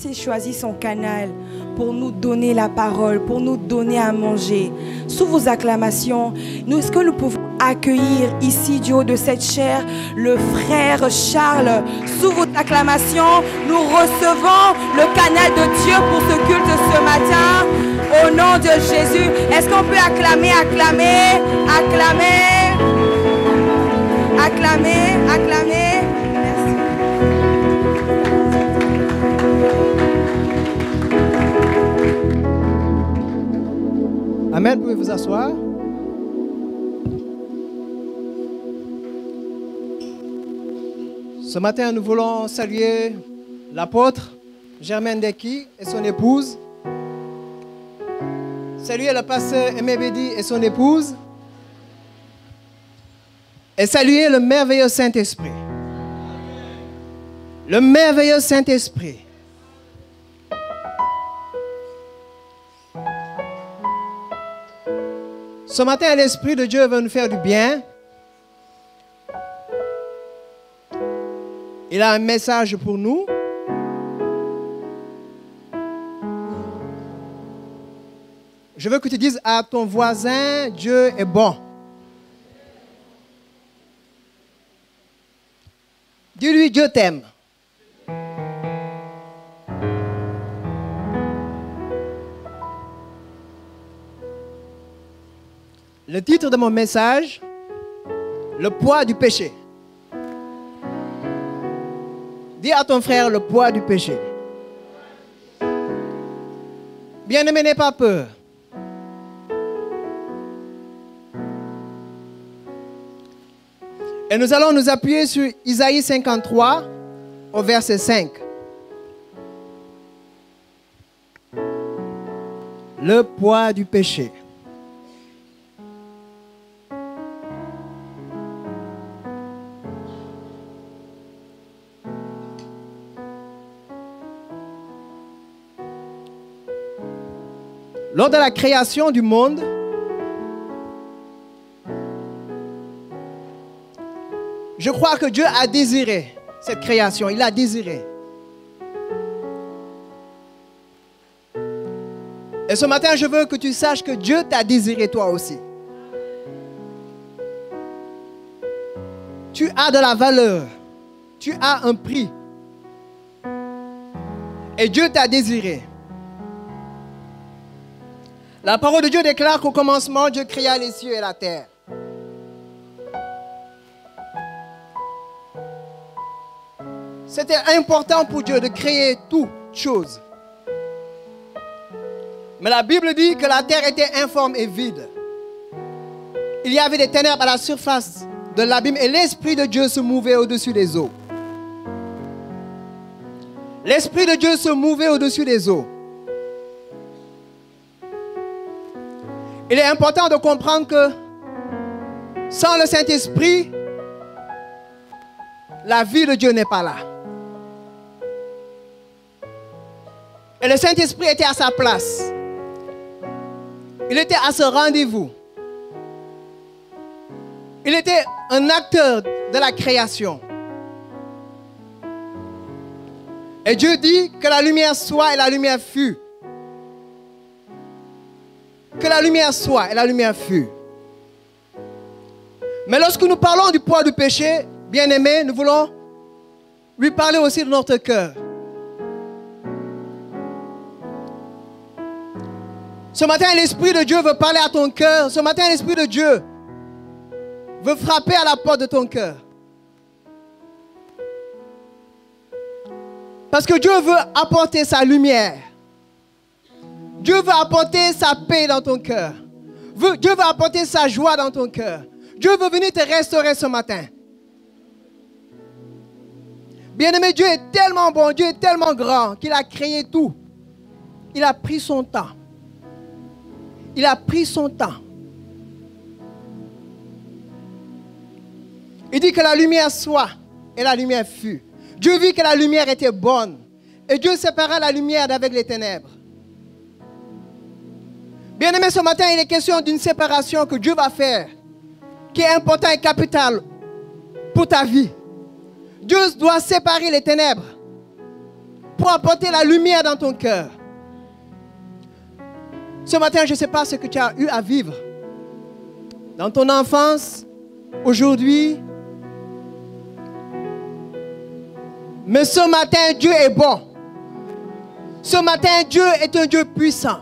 s'il choisit son canal pour nous donner la parole, pour nous donner à manger. Sous vos acclamations, est-ce que nous pouvons accueillir ici du haut de cette chaire le frère Charles? Sous votre acclamation, nous recevons le canal de Dieu pour ce culte ce matin. Au nom de Jésus, est-ce qu'on peut acclamer, acclamer, acclamer, acclamer, acclamer? Merci. Amen, pouvez vous asseoir. Ce matin, nous voulons saluer l'apôtre Germaine Deki et son épouse. Saluer le pasteur Emebedi et son épouse. Et saluer le merveilleux Saint-Esprit. Le merveilleux Saint-Esprit. Ce matin, l'Esprit de Dieu veut nous faire du bien. Il a un message pour nous. Je veux que tu dises à ton voisin, Dieu est bon. Dis-lui, Dieu t'aime. Le titre de mon message, le poids du péché. Dis à ton frère le poids du péché. Bien-aimé, n'aie pas peur. Et nous allons nous appuyer sur Isaïe 53 au verset 5. Le poids du péché. Lors de la création du monde, je crois que Dieu a désiré cette création. Il a désiré. Et ce matin, je veux que tu saches que Dieu t'a désiré toi aussi. Tu as de la valeur. Tu as un prix. Et Dieu t'a désiré. La parole de Dieu déclare qu'au commencement, Dieu créa les cieux et la terre. C'était important pour Dieu de créer toutes choses. Mais la Bible dit que la terre était informe et vide. Il y avait des ténèbres à la surface de l'abîme et l'Esprit de Dieu se mouvait au-dessus des eaux. L'Esprit de Dieu se mouvait au-dessus des eaux. Il est important de comprendre que sans le Saint-Esprit, la vie de Dieu n'est pas là. Et le Saint-Esprit était à sa place. Il était à ce rendez-vous. Il était un acteur de la création. Et Dieu dit que la lumière soit et la lumière fut. Que la lumière soit et la lumière fut. Mais lorsque nous parlons du poids du péché, bien-aimé, nous voulons lui parler aussi de notre cœur. Ce matin, l'Esprit de Dieu veut parler à ton cœur. Ce matin, l'Esprit de Dieu veut frapper à la porte de ton cœur. Parce que Dieu veut apporter sa lumière. Dieu veut apporter sa paix dans ton cœur. Dieu veut apporter sa joie dans ton cœur. Dieu veut venir te restaurer ce matin. Bien-aimé, Dieu est tellement bon, Dieu est tellement grand qu'il a créé tout. Il a pris son temps. Il a pris son temps. Il dit que la lumière soit et la lumière fut. Dieu vit que la lumière était bonne. Et Dieu sépara la lumière d'avec les ténèbres. Bien-aimé, ce matin, il est question d'une séparation que Dieu va faire, qui est importante et capitale pour ta vie. Dieu doit séparer les ténèbres pour apporter la lumière dans ton cœur. Ce matin, je ne sais pas ce que tu as eu à vivre dans ton enfance, aujourd'hui. Mais ce matin, Dieu est bon. Ce matin, Dieu est un Dieu puissant.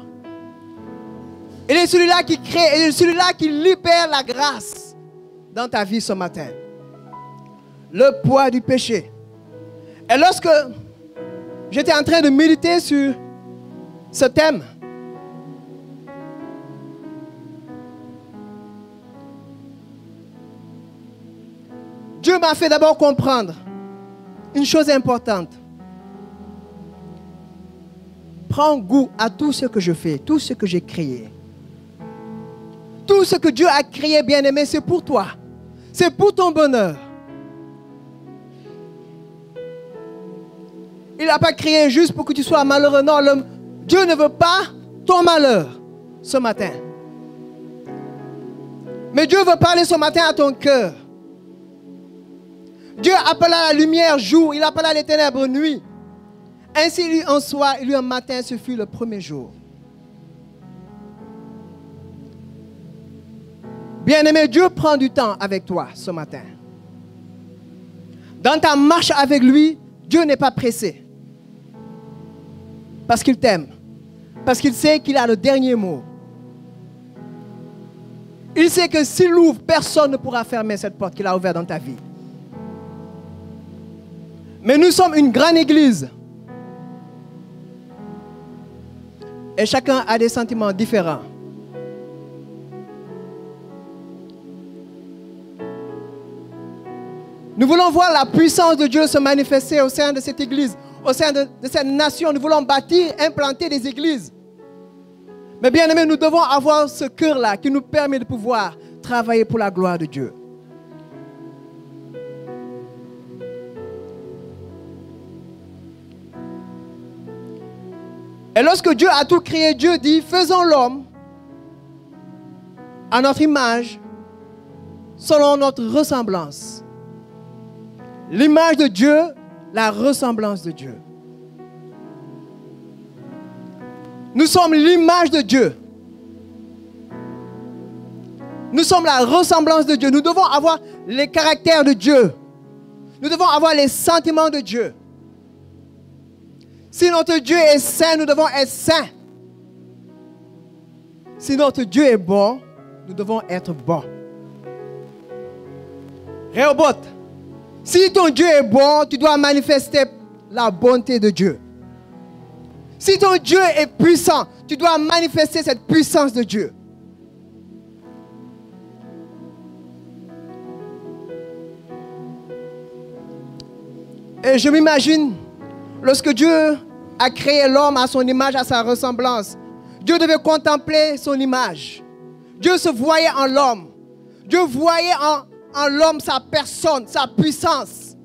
Il est celui-là qui crée, il est celui-là qui libère la grâce dans ta vie ce matin. Le poids du péché. Et lorsque j'étais en train de méditer sur ce thème, Dieu m'a fait d'abord comprendre une chose importante. Prends goût à tout ce que je fais, tout ce que j'ai créé. Tout ce que Dieu a créé, bien-aimé, c'est pour toi. C'est pour ton bonheur. Il n'a pas créé juste pour que tu sois malheureux. Non, Dieu ne veut pas ton malheur ce matin. Mais Dieu veut parler ce matin à ton cœur. Dieu appela la lumière jour, il appela les ténèbres nuit. Ainsi, lui un soir et lui un matin, ce fut le premier jour. Bien-aimé, Dieu prend du temps avec toi ce matin. Dans ta marche avec lui, Dieu n'est pas pressé. Parce qu'il t'aime. Parce qu'il sait qu'il a le dernier mot. Il sait que s'il ouvre, personne ne pourra fermer cette porte qu'il a ouverte dans ta vie. Mais nous sommes une grande église. Et chacun a des sentiments différents. Nous voulons voir la puissance de Dieu se manifester au sein de cette église, au sein de cette nation. Nous voulons bâtir, implanter des églises. Mais bien aimé, nous devons avoir ce cœur-là qui nous permet de pouvoir travailler pour la gloire de Dieu. Et lorsque Dieu a tout créé, Dieu dit, faisons l'homme à notre image, selon notre ressemblance. L'image de Dieu, la ressemblance de Dieu. Nous sommes l'image de Dieu. Nous sommes la ressemblance de Dieu. Nous devons avoir les caractères de Dieu. Nous devons avoir les sentiments de Dieu. Si notre Dieu est saint, nous devons être saints. Si notre Dieu est bon, nous devons être bons. Rehoboth, si ton Dieu est bon, tu dois manifester la bonté de Dieu. Si ton Dieu est puissant, tu dois manifester cette puissance de Dieu. Et je m'imagine, lorsque Dieu a créé l'homme à son image, à sa ressemblance, Dieu devait contempler son image. Dieu se voyait en l'homme. Dieu voyait en l'homme sa personne, sa puissance,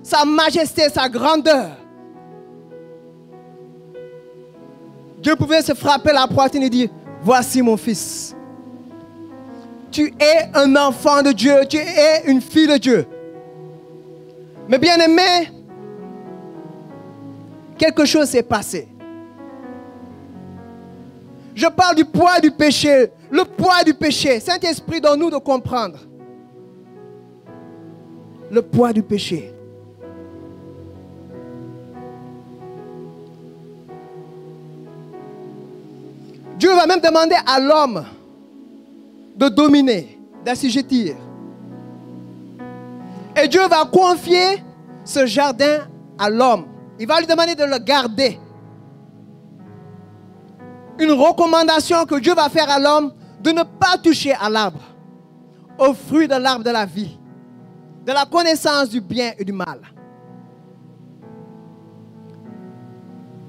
sa majesté, sa grandeur. Dieu pouvait se frapper la poitrine et dire, voici mon fils. Tu es un enfant de Dieu, tu es une fille de Dieu. Mais bien aimé, quelque chose s'est passé. Je parle du poids du péché. Le poids du péché. Saint-Esprit, donne-nous de comprendre. Le poids du péché. Dieu va même demander à l'homme de dominer, d'assujettir. Et Dieu va confier ce jardin à l'homme. Il va lui demander de le garder. Une recommandation que Dieu va faire à l'homme de ne pas toucher à l'arbre, au fruit de l'arbre de la vie, de la connaissance du bien et du mal.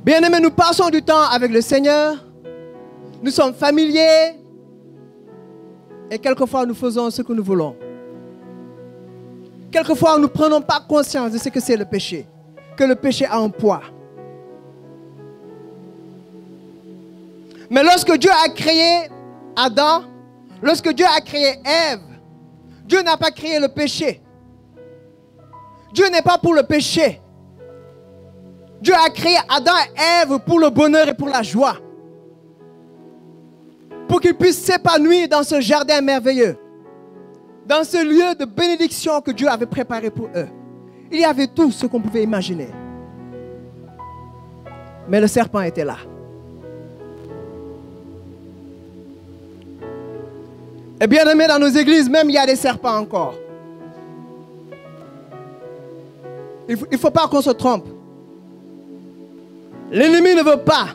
Bien-aimés, nous passons du temps avec le Seigneur. Nous sommes familiers. Et quelquefois, nous faisons ce que nous voulons. Quelquefois, nous ne prenons pas conscience de ce que c'est le péché. Que le péché a un poids. Mais lorsque Dieu a créé Adam, lorsque Dieu a créé Ève, Dieu n'a pas créé le péché. Dieu n'est pas pour le péché. Dieu a créé Adam et Ève pour le bonheur et pour la joie. Pour qu'ils puissent s'épanouir dans ce jardin merveilleux. Dans ce lieu de bénédiction que Dieu avait préparé pour eux. Il y avait tout ce qu'on pouvait imaginer. Mais le serpent était là. Et bien aimé, dans nos églises, même il y a des serpents encore. Il ne faut pas qu'on se trompe. L'ennemi ne veut pas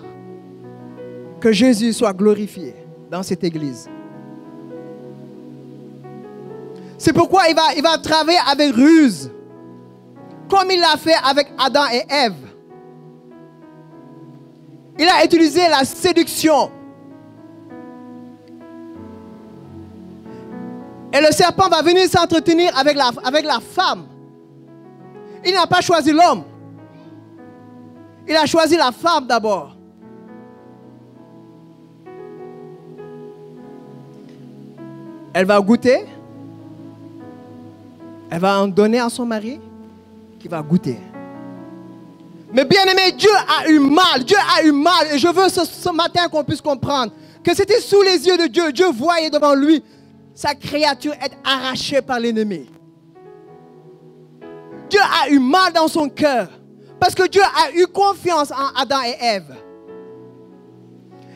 que Jésus soit glorifié dans cette église. C'est pourquoi il va travailler avec ruse, comme il l'a fait avec Adam et Ève. Il a utilisé la séduction. Et le serpent va venir s'entretenir avec la femme. Il n'a pas choisi l'homme. Il a choisi la femme d'abord. Elle va goûter. Elle va en donner à son mari qui va goûter. Mais bien aimé, Dieu a eu mal. Dieu a eu mal. Et je veux ce matin qu'on puisse comprendre que c'était sous les yeux de Dieu. Dieu voyait devant lui sa créature être arrachée par l'ennemi. Dieu a eu mal dans son cœur. Parce que Dieu a eu confiance en Adam et Ève.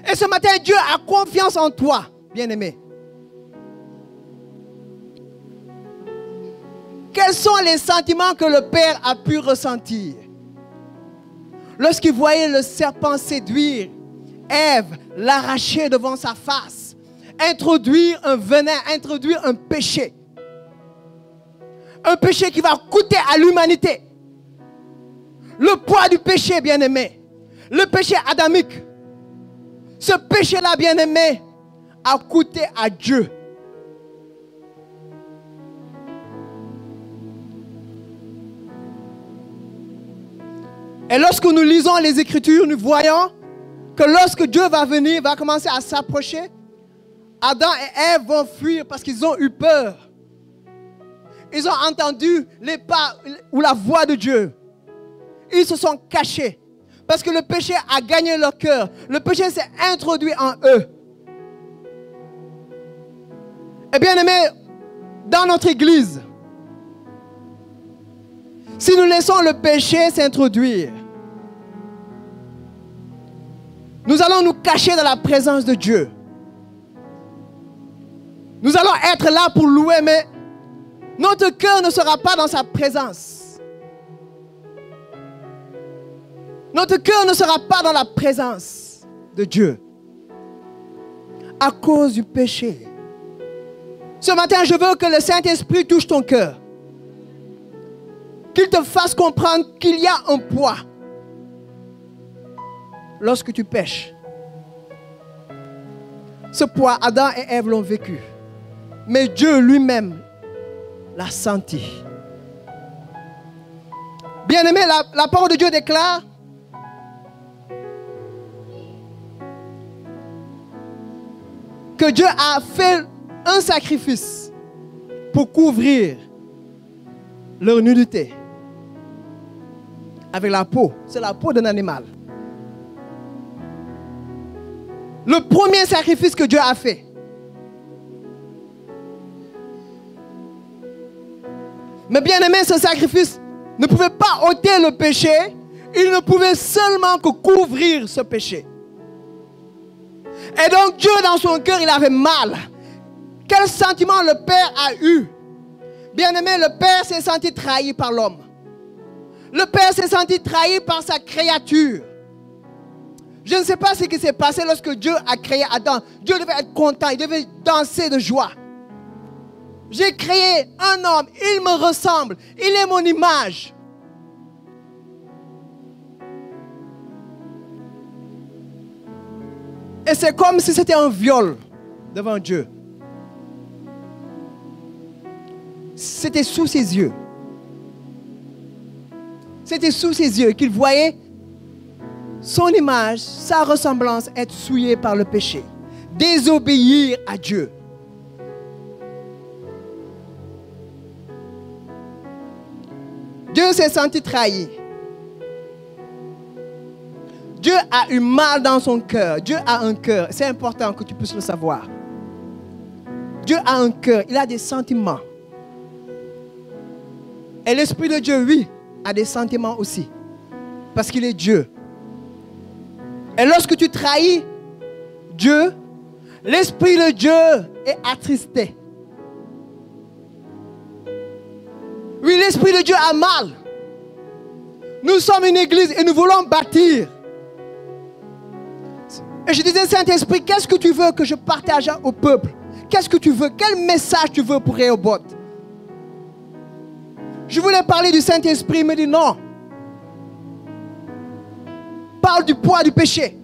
Et ce matin, Dieu a confiance en toi, bien-aimé. Quels sont les sentiments que le Père a pu ressentir lorsqu'il voyait le serpent séduire Ève, l'arracher devant sa face, introduire un venin, introduire un péché. Un péché qui va coûter à l'humanité. Le poids du péché, bien-aimé. Le péché adamique. Ce péché-là, bien-aimé, a coûté à Dieu. Et lorsque nous lisons les Écritures, nous voyons que lorsque Dieu va venir, va commencer à s'approcher, Adam et Ève vont fuir parce qu'ils ont eu peur. Ils ont entendu les pas ou la voix de Dieu. Ils se sont cachés parce que le péché a gagné leur cœur. Le péché s'est introduit en eux. Et bien aimé, dans notre église, si nous laissons le péché s'introduire, nous allons nous cacher dans la présence de Dieu. Nous allons être là pour louer, mais notre cœur ne sera pas dans sa présence. Notre cœur ne sera pas dans la présence de Dieu. À cause du péché. Ce matin, je veux que le Saint-Esprit touche ton cœur. Qu'il te fasse comprendre qu'il y a un poids lorsque tu pèches. Ce poids, Adam et Ève l'ont vécu. Mais Dieu lui-même l'a senti. Bien-aimé, la parole de Dieu déclare que Dieu a fait un sacrifice pour couvrir leur nudité. Avec la peau. C'est la peau d'un animal. Le premier sacrifice que Dieu a fait. Mais bien aimé, ce sacrifice ne pouvait pas ôter le péché. Il ne pouvait seulement que couvrir ce péché. Et donc Dieu dans son cœur, il avait mal. Quel sentiment le Père a eu? Bien aimé, le Père s'est senti trahi par l'homme. Le Père s'est senti trahi par sa créature. Je ne sais pas ce qui s'est passé lorsque Dieu a créé Adam. Dieu devait être content, il devait danser de joie. J'ai créé un homme, il me ressemble, il est mon image. Et c'est comme si c'était un viol devant Dieu. C'était sous ses yeux. C'était sous ses yeux qu'il voyait son image, sa ressemblance être souillée par le péché. Désobéir à Dieu. Dieu s'est senti trahi. a eu mal dans son cœur. Dieu a un cœur. C'est important que tu puisses le savoir. Dieu a un cœur. Il a des sentiments. Et l'Esprit de Dieu, oui, a des sentiments aussi. Parce qu'il est Dieu. Et lorsque tu trahis Dieu, l'Esprit de Dieu est attristé. Oui, l'Esprit de Dieu a mal. Nous sommes une église et nous voulons bâtir. Et je disais, Saint-Esprit, qu'est-ce que tu veux que je partage au peuple? Qu'est-ce que tu veux? Quel message tu veux pour Rehoboth? Je voulais parler du Saint-Esprit, il me dit non. Parle du poids du péché.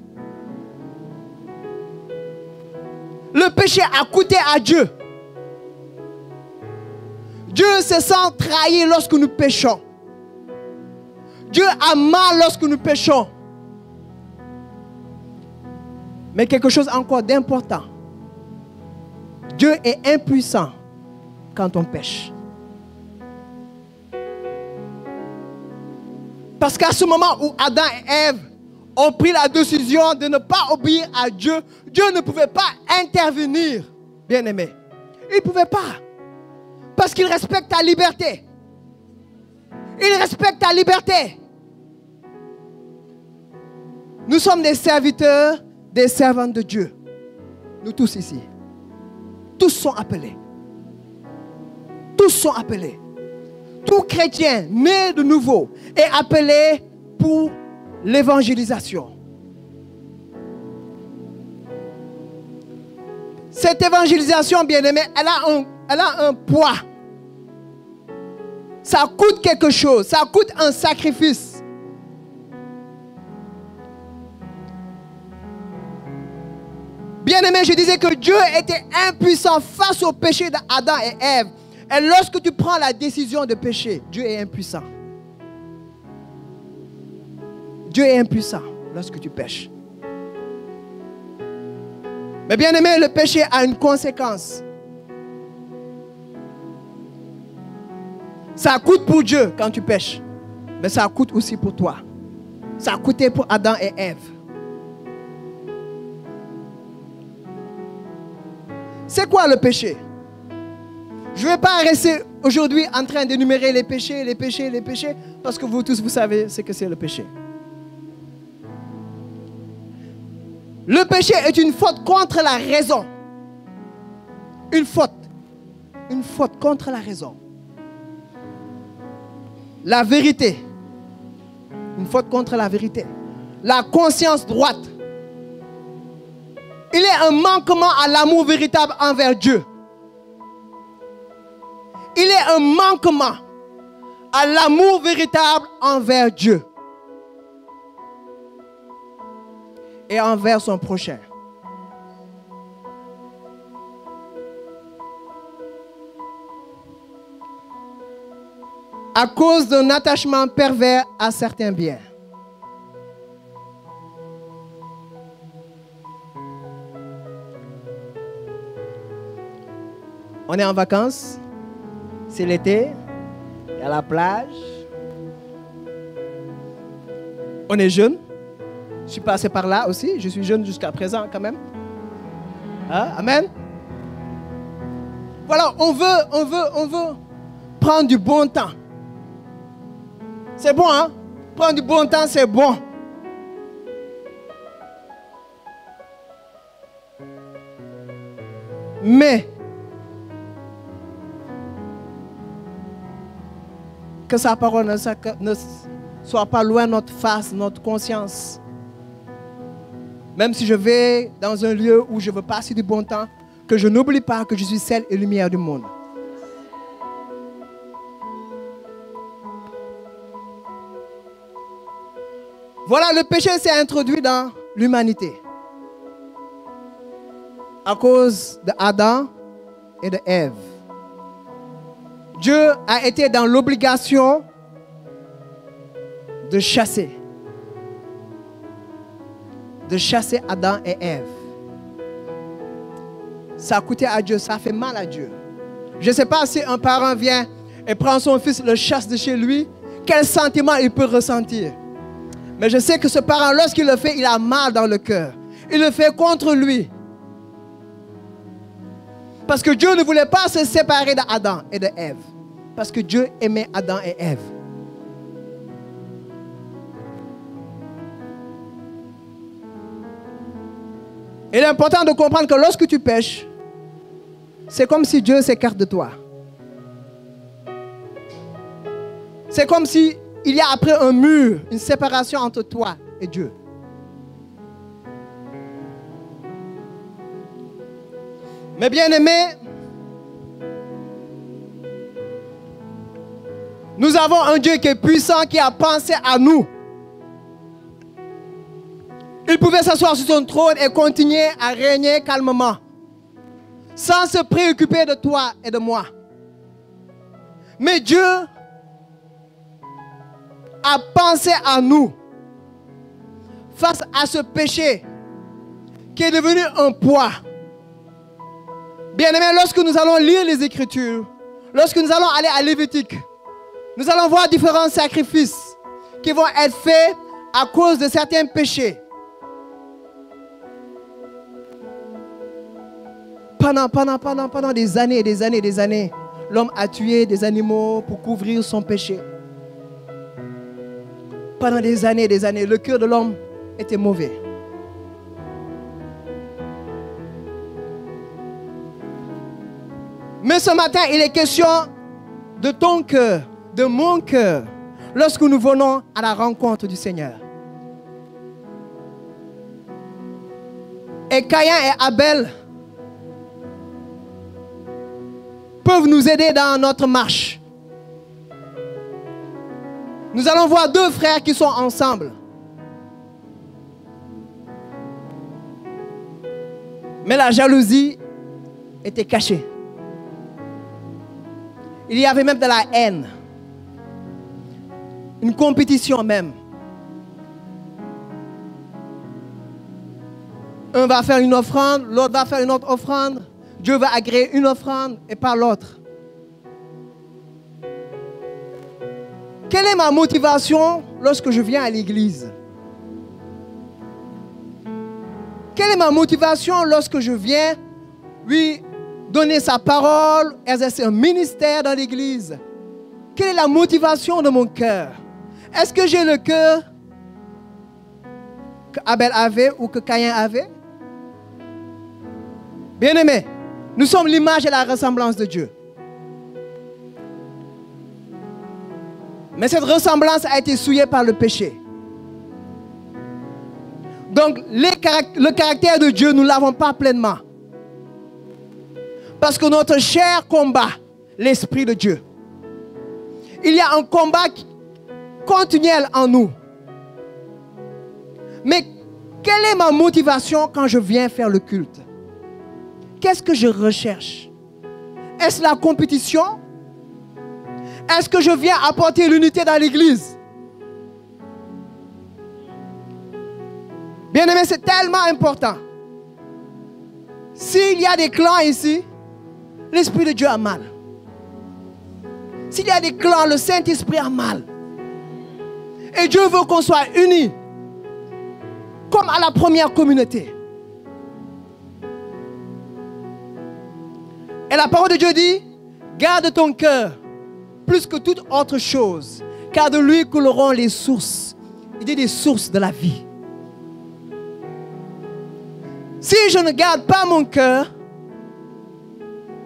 Le péché a coûté à Dieu. Dieu se sent trahi lorsque nous péchons. Dieu a mal lorsque nous péchons. Mais quelque chose encore d'important. Dieu est impuissant quand on pêche. Parce qu'à ce moment où Adam et Ève ont pris la décision de ne pas obéir à Dieu, Dieu ne pouvait pas intervenir, bien-aimé. Il ne pouvait pas. Parce qu'il respecte ta liberté. Il respecte ta liberté. Nous sommes des serviteurs, des servantes de Dieu. Nous tous ici. Tous sont appelés. Tous sont appelés. Tout chrétien né de nouveau est appelé pour l'évangélisation. Cette évangélisation, bien-aimée, elle a un poids. Ça coûte quelque chose. Ça coûte un sacrifice. Bien-aimé, je disais que Dieu était impuissant face au péché d'Adam et Ève. Et lorsque tu prends la décision de pécher, Dieu est impuissant. Dieu est impuissant lorsque tu pêches. Mais bien aimé, le péché a une conséquence. Ça coûte pour Dieu quand tu pêches. Mais ça coûte aussi pour toi. Ça a coûté pour Adam et Ève. C'est quoi le péché? Je ne vais pas rester aujourd'hui en train d'énumérer les péchés, parce que vous tous, vous savez ce que c'est le péché. Le péché est une faute contre la raison. Une faute contre la raison. La vérité. Une faute contre la vérité. La conscience droite. Il est un manquement à l'amour véritable envers Dieu. Il est un manquement à l'amour véritable envers Dieu et envers son prochain. À cause d'un attachement pervers à certains biens. On est en vacances. C'est l'été, il y a la plage. On est jeune. Je suis passé par là aussi. Je suis jeune jusqu'à présent quand même. Hein? Amen. Voilà, on veut prendre du bon temps. C'est bon, hein? Prendre du bon temps, c'est bon. Mais que sa parole ne soit pas loin de notre face, notre conscience. Même si je vais dans un lieu où je veux passer du bon temps, que je n'oublie pas que je suis sel et lumière du monde. Voilà, le péché s'est introduit dans l'humanité. À cause d'Adam et d'Ève. Dieu a été dans l'obligation de chasser Adam et Ève. Ça a coûté à Dieu, ça a fait mal à Dieu. Je ne sais pas si un parent vient et prend son fils, le chasse de chez lui, quel sentiment il peut ressentir. Mais je sais que ce parent, lorsqu'il le fait, il a mal dans le cœur. Il le fait contre lui. Parce que Dieu ne voulait pas se séparer d'Adam et de Ève. Parce que Dieu aimait Adam et Ève. Il est important de comprendre que lorsque tu pèches, c'est comme si Dieu s'écarte de toi. C'est comme si il y a après un mur, une séparation entre toi et Dieu. Mais bien aimés, nous avons un Dieu qui est puissant, qui a pensé à nous. Il pouvait s'asseoir sur son trône et continuer à régner calmement, sans se préoccuper de toi et de moi. Mais Dieu a pensé à nous face à ce péché qui est devenu un poids. Bien aimé, lorsque nous allons lire les Écritures, lorsque nous allons aller à Lévitique, nous allons voir différents sacrifices qui vont être faits à cause de certains péchés. Pendant des années et des années et des années, l'homme a tué des animaux pour couvrir son péché. Pendant des années et des années, le cœur de l'homme était mauvais. Mais ce matin, il est question de ton cœur, de mon cœur, lorsque nous venons à la rencontre du Seigneur. Et Caïn et Abel peuvent nous aider dans notre marche. Nous allons voir deux frères qui sont ensemble. Mais la jalousie était cachée. Il y avait même de la haine. Une compétition même. Un va faire une offrande, l'autre va faire une autre offrande. Dieu va agréer une offrande et pas l'autre. Quelle est ma motivation lorsque je viens à l'église? Quelle est ma motivation lorsque je viens, oui, donner sa parole, exercer un ministère dans l'église? Quelle est la motivation de mon cœur? Est-ce que j'ai le cœur que Abel avait ou que Caïn avait? Bien-aimés, nous sommes l'image et la ressemblance de Dieu. Mais cette ressemblance a été souillée par le péché. Donc, le caractère de Dieu, nous ne l'avons pas pleinement. Parce que notre chair combat l'Esprit de Dieu. Il y a un combat continuel en nous. Mais quelle est ma motivation quand je viens faire le culte? Qu'est-ce que je recherche? Est-ce la compétition? Est-ce que je viens apporter l'unité dans l'église? Bien aimé, c'est tellement important. S'il y a des clans ici, l'Esprit de Dieu a mal. S'il y a des clans, le Saint-Esprit a mal. Et Dieu veut qu'on soit unis, comme à la première communauté. Et la parole de Dieu dit, garde ton cœur plus que toute autre chose, car de lui couleront les sources. Il dit des sources de la vie. Si je ne garde pas mon cœur,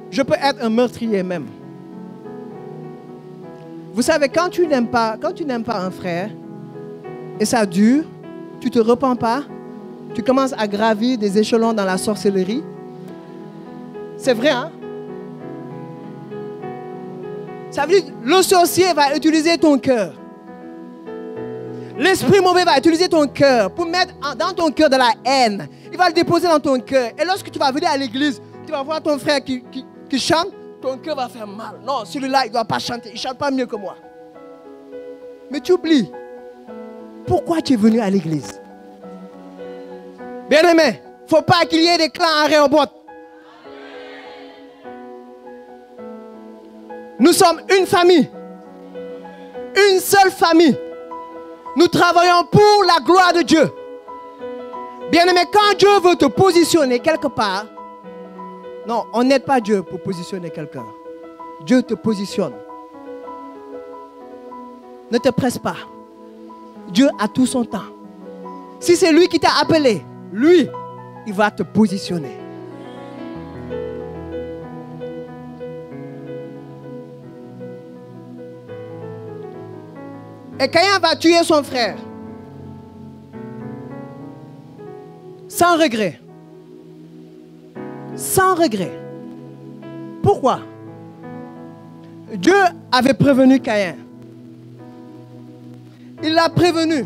je peux être un meurtrier même. Vous savez, quand tu n'aimes pas un frère, et ça dure, tu ne te repens pas, tu commences à gravir des échelons dans la sorcellerie. C'est vrai, hein? Ça veut dire que le sorcier va utiliser ton cœur. L'esprit mauvais va utiliser ton cœur pour mettre dans ton cœur de la haine. Il va le déposer dans ton cœur. Et lorsque tu vas venir à l'église, tu vas voir ton frère qui chante, ton cœur va faire mal. Non, celui-là, il ne doit pas chanter. Il ne chante pas mieux que moi. Mais tu oublies. Pourquoi tu es venu à l'église? Bien aimé, il ne faut pas qu'il y ait des clans à Rehoboth. Nous sommes une famille. Une seule famille. Nous travaillons pour la gloire de Dieu. Bien-aimé, quand Dieu veut te positionner quelque part, non, on n'aide pas Dieu pour positionner quelqu'un. Dieu te positionne. Ne te presse pas. Dieu a tout son temps. Si c'est lui qui t'a appelé, lui, il va te positionner. Et Caïn va tuer son frère. Sans regret. Sans regret. Pourquoi? Dieu avait prévenu Caïn. Il l'a prévenu.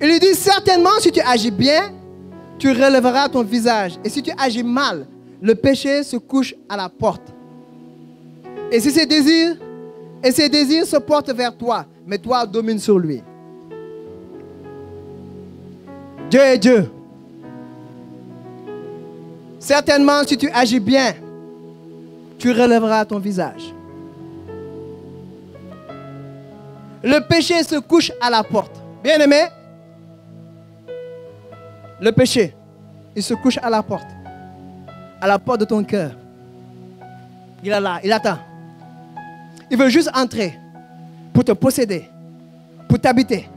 Il lui dit, certainement, si tu agis bien, tu relèveras ton visage. Et si tu agis mal, le péché se couche à la porte. Et si ses désirs se portent vers toi, mais toi domine sur lui. Dieu est Dieu. Certainement, si tu agis bien, tu relèveras ton visage. Le péché se couche à la porte. Bien-aimé, le péché, il se couche à la porte de ton cœur. Il est là, il attend. Il veut juste entrer pour te posséder, pour t'habiter.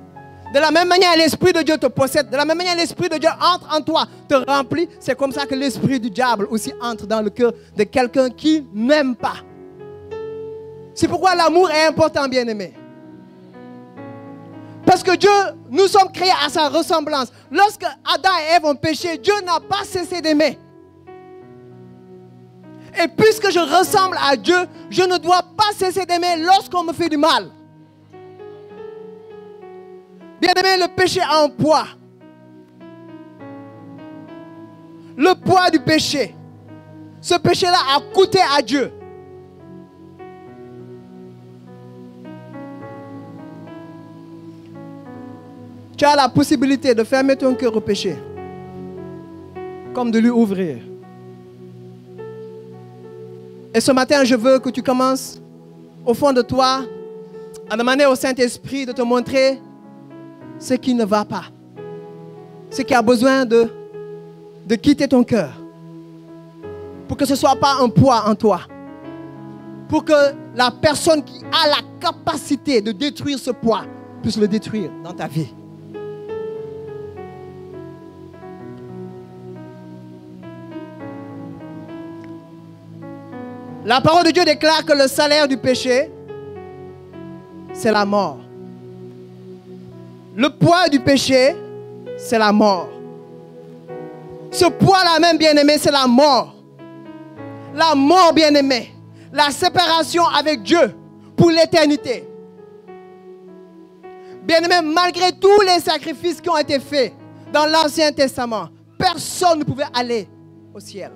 De la même manière, l'Esprit de Dieu te possède. De la même manière, l'Esprit de Dieu entre en toi, te remplit. C'est comme ça que l'Esprit du diable aussi entre dans le cœur de quelqu'un qui n'aime pas. C'est pourquoi l'amour est important, bien-aimé. Parce que Dieu, nous sommes créés à sa ressemblance. Lorsque Adam et Ève ont péché, Dieu n'a pas cessé d'aimer. Et puisque je ressemble à Dieu, je ne dois pas cesser d'aimer lorsqu'on me fait du mal. Bien-aimé, le péché a un poids. Le poids du péché. Ce péché-là a coûté à Dieu. Tu as la possibilité de fermer ton cœur au péché, comme de lui ouvrir. Et ce matin, je veux que tu commences au fond de toi à demander au Saint-Esprit de te montrer ce qui ne va pas, ce qui a besoin de quitter ton cœur, pour que ce ne soit pas un poids en toi, pour que la personne qui a la capacité de détruire ce poids puisse le détruire dans ta vie. La parole de Dieu déclare que le salaire du péché, c'est la mort. Le poids du péché, c'est la mort. Ce poids-là même, bien-aimé, c'est la mort. La mort, bien-aimé. La séparation avec Dieu pour l'éternité. Bien-aimé, malgré tous les sacrifices qui ont été faits dans l'Ancien Testament, personne ne pouvait aller au ciel.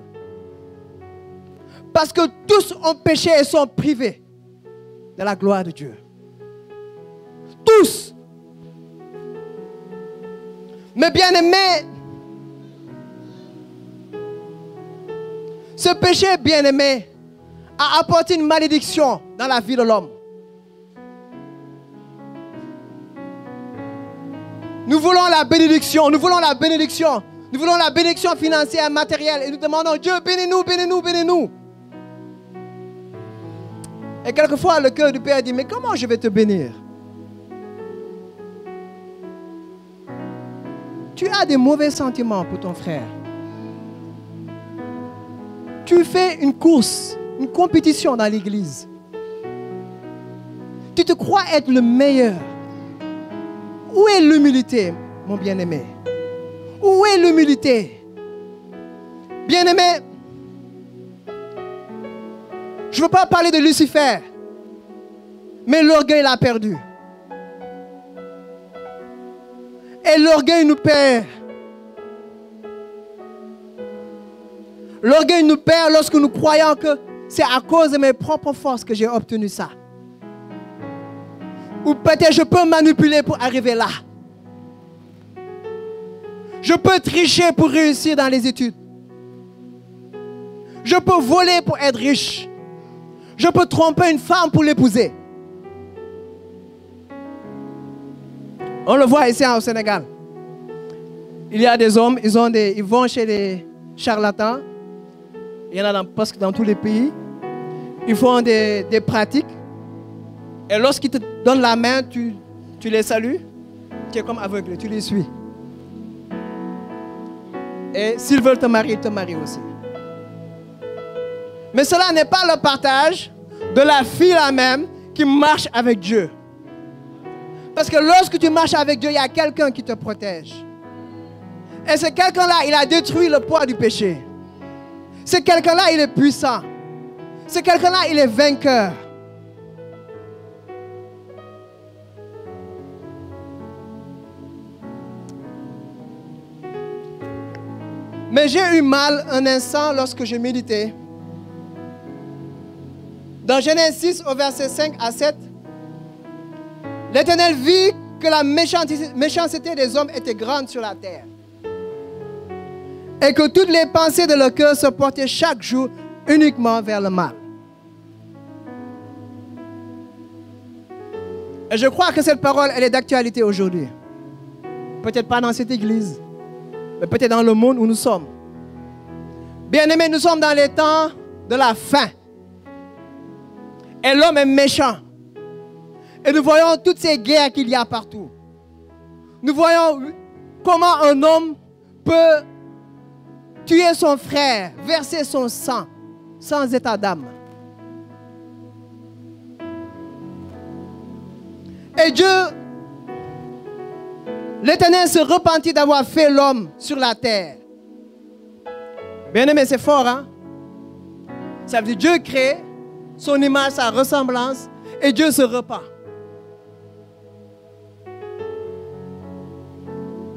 Parce que tous ont péché et sont privés de la gloire de Dieu. Tous. Mais bien aimé, ce péché bien aimé a apporté une malédiction dans la vie de l'homme. Nous voulons la bénédiction, nous voulons la bénédiction. Nous voulons la bénédiction financière, matérielle. Et nous demandons, Dieu, bénis-nous, bénis-nous, bénis-nous. Et quelquefois, le cœur du Père dit, mais comment je vais te bénir? Tu as des mauvais sentiments pour ton frère. Tu fais une course, une compétition dans l'église. Tu te crois être le meilleur. Où est l'humilité, mon bien-aimé? Où est l'humilité? Bien-aimé, je ne veux pas parler de Lucifer, mais l'orgueil l'a perdu. Et l'orgueil nous perd. L'orgueil nous perd lorsque nous croyons que c'est à cause de mes propres forces que j'ai obtenu ça. Ou peut-être je peux manipuler pour arriver là. Je peux tricher pour réussir dans les études. Je peux voler pour être riche. Je peux tromper une femme pour l'épouser. On le voit ici au Sénégal. Il y a des hommes, ils vont chez les charlatans. Il y en a presque dans tous les pays. Ils font des pratiques. Et lorsqu'ils te donnent la main, tu les salues. Tu es comme aveugle, tu les suis. Et s'ils veulent te marier, ils te marient aussi. Mais cela n'est pas le partage de la fille elle-même qui marche avec Dieu. Parce que lorsque tu marches avec Dieu, il y a quelqu'un qui te protège. Et ce quelqu'un-là, il a détruit le poids du péché. Ce quelqu'un-là, il est puissant. Ce quelqu'un-là, il est vainqueur. Mais j'ai eu mal un instant lorsque je méditais. Dans Genèse 6, au verset 5 à 7, l'Éternel vit que la méchanceté des hommes était grande sur la terre. Et que toutes les pensées de leur cœur se portaient chaque jour uniquement vers le mal. Et je crois que cette parole, elle est d'actualité aujourd'hui. Peut-être pas dans cette église, mais peut-être dans le monde où nous sommes. Bien-aimés, nous sommes dans les temps de la fin. Et l'homme est méchant. Et nous voyons toutes ces guerres qu'il y a partout. Nous voyons comment un homme peut tuer son frère, verser son sang, sans état d'âme. Et Dieu, l'Éternel se repentit d'avoir fait l'homme sur la terre. Bien aimé, c'est fort, hein? Ça veut dire Dieu crée son image, sa ressemblance, et Dieu se repent.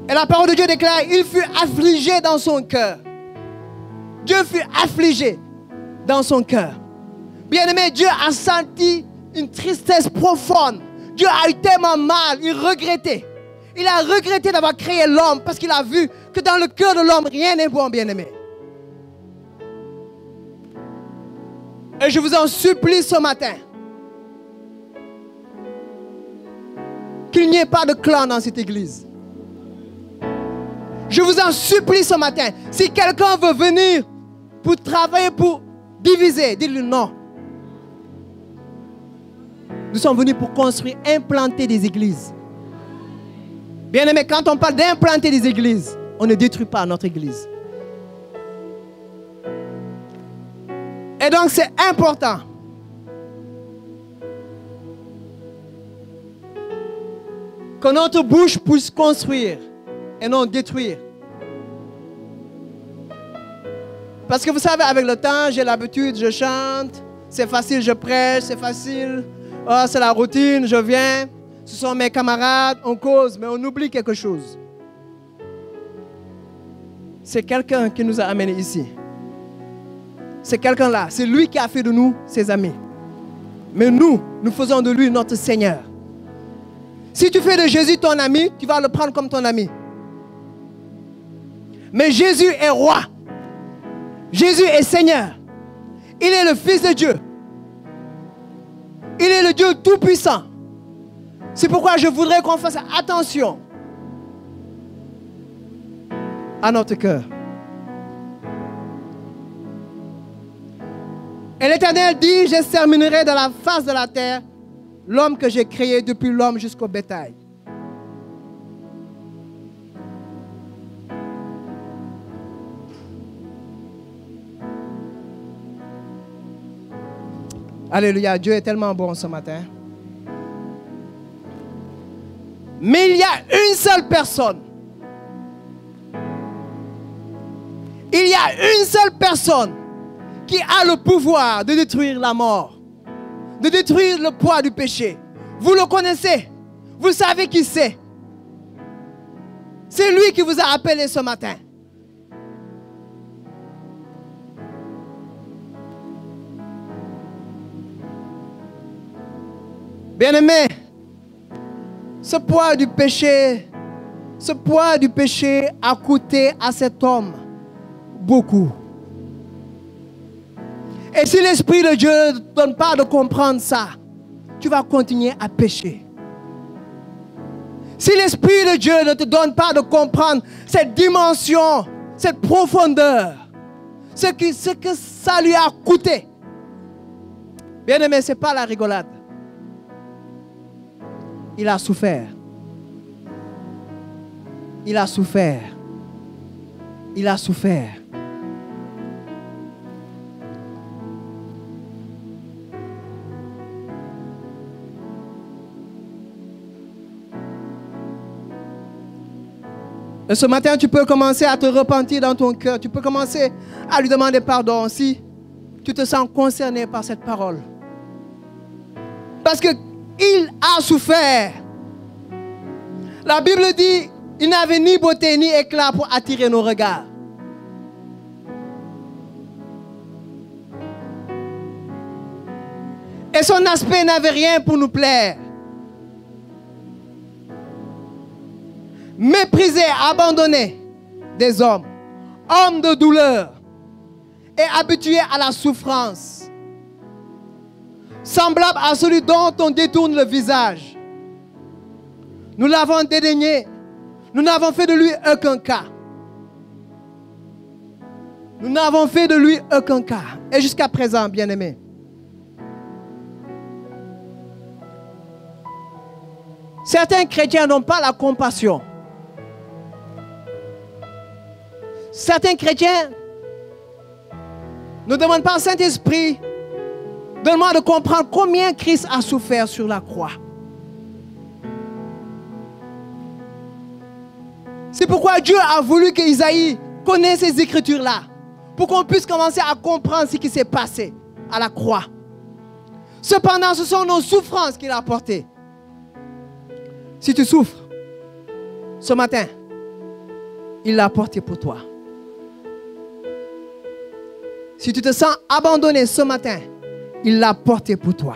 Et la parole de Dieu déclare, il fut affligé dans son cœur. Dieu fut affligé dans son cœur. Bien-aimé, Dieu a senti une tristesse profonde. Dieu a eu tellement mal, il regrettait. Il a regretté d'avoir créé l'homme parce qu'il a vu que dans le cœur de l'homme, rien n'est bon, bien-aimé. Et je vous en supplie ce matin, qu'il n'y ait pas de clan dans cette église. Je vous en supplie ce matin, si quelqu'un veut venir pour travailler, pour diviser, dites-lui non. Nous sommes venus pour construire, implanter des églises. Bien aimé, quand on parle d'implanter des églises, on ne détruit pas notre église. Et donc c'est important que notre bouche puisse construire et non détruire. Parce que vous savez, avec le temps, j'ai l'habitude, je chante, c'est facile, je prêche, c'est facile, oh, c'est la routine, je viens, ce sont mes camarades, on cause, mais on oublie quelque chose. C'est quelqu'un qui nous a amenés ici. C'est quelqu'un-là, c'est lui qui a fait de nous ses amis. Mais nous faisons de lui notre Seigneur. Si tu fais de Jésus ton ami, tu vas le prendre comme ton ami. Mais Jésus est roi. Jésus est Seigneur. Il est le Fils de Dieu. Il est le Dieu Tout-Puissant. C'est pourquoi je voudrais qu'on fasse attention à notre cœur. Et l'Éternel dit, j'exterminerai de la face de la terre l'homme que j'ai créé depuis l'homme jusqu'au bétail. Alléluia, Dieu est tellement bon ce matin. Mais il y a une seule personne. Il y a une seule personne qui a le pouvoir de détruire la mort, de détruire le poids du péché. Vous le connaissez, vous savez qui c'est. C'est lui qui vous a appelé ce matin. Bien-aimé, ce poids du péché a coûté à cet homme beaucoup. Et si l'Esprit de Dieu ne te donne pas de comprendre ça, tu vas continuer à pécher. Si l'Esprit de Dieu ne te donne pas de comprendre cette dimension, cette profondeur, ce que ça lui a coûté, bien aimé, ce n'est pas la rigolade. Il a souffert. Il a souffert. Il a souffert. Et ce matin, tu peux commencer à te repentir dans ton cœur. Tu peux commencer à lui demander pardon si tu te sens concerné par cette parole. Parce qu'il a souffert. La Bible dit, il n'avait ni beauté ni éclat pour attirer nos regards. Et son aspect n'avait rien pour nous plaire. Méprisé, abandonné des hommes, homme de douleur et habitué à la souffrance, semblable à celui dont on détourne le visage. Nous l'avons dédaigné, nous n'avons fait de lui aucun cas. Nous n'avons fait de lui aucun cas. Et jusqu'à présent, bien-aimés, certains chrétiens n'ont pas la compassion. Certains chrétiens ne demandent pas au Saint-Esprit, donne-moi de comprendre combien Christ a souffert sur la croix. C'est pourquoi Dieu a voulu qu'Isaïe connaisse ces écritures-là, pour qu'on puisse commencer à comprendre ce qui s'est passé à la croix. Cependant, ce sont nos souffrances qu'il a apportées. Si tu souffres, ce matin, il l'a apporté pour toi. Si tu te sens abandonné ce matin, il l'a porté pour toi.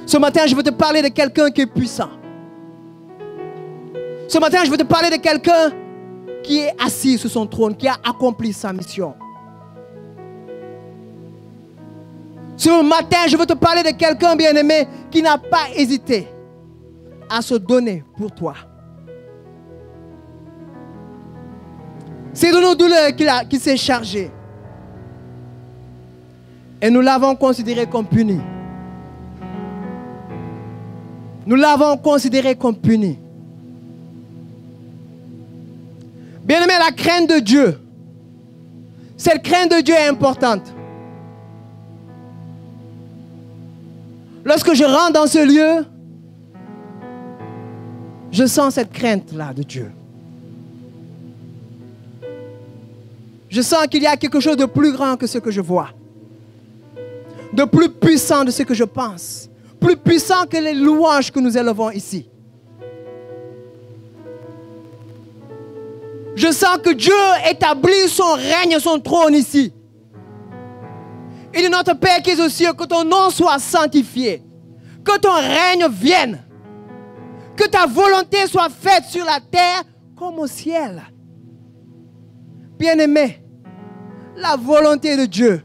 Ce matin, je veux te parler de quelqu'un qui est puissant. Ce matin, je veux te parler de quelqu'un qui est assis sur son trône, qui a accompli sa mission. Ce matin, je veux te parler de quelqu'un, bien-aimé, qui n'a pas hésité à se donner pour toi. C'est de nos douleurs qu'il s'est chargé. Et nous l'avons considéré comme puni. Nous l'avons considéré comme puni. Bien-aimé, la crainte de Dieu, cette crainte de Dieu est importante. Lorsque je rentre dans ce lieu, je sens cette crainte-là de Dieu. Je sens qu'il y a quelque chose de plus grand que ce que je vois. De plus puissant de ce que je pense. Plus puissant que les louanges que nous élevons ici. Je sens que Dieu établit son règne, son trône ici. Il est notre Père qui est aux cieux, que ton nom soit sanctifié. Que ton règne vienne. Que ta volonté soit faite sur la terre comme au ciel. Bien-aimé, la volonté de Dieu.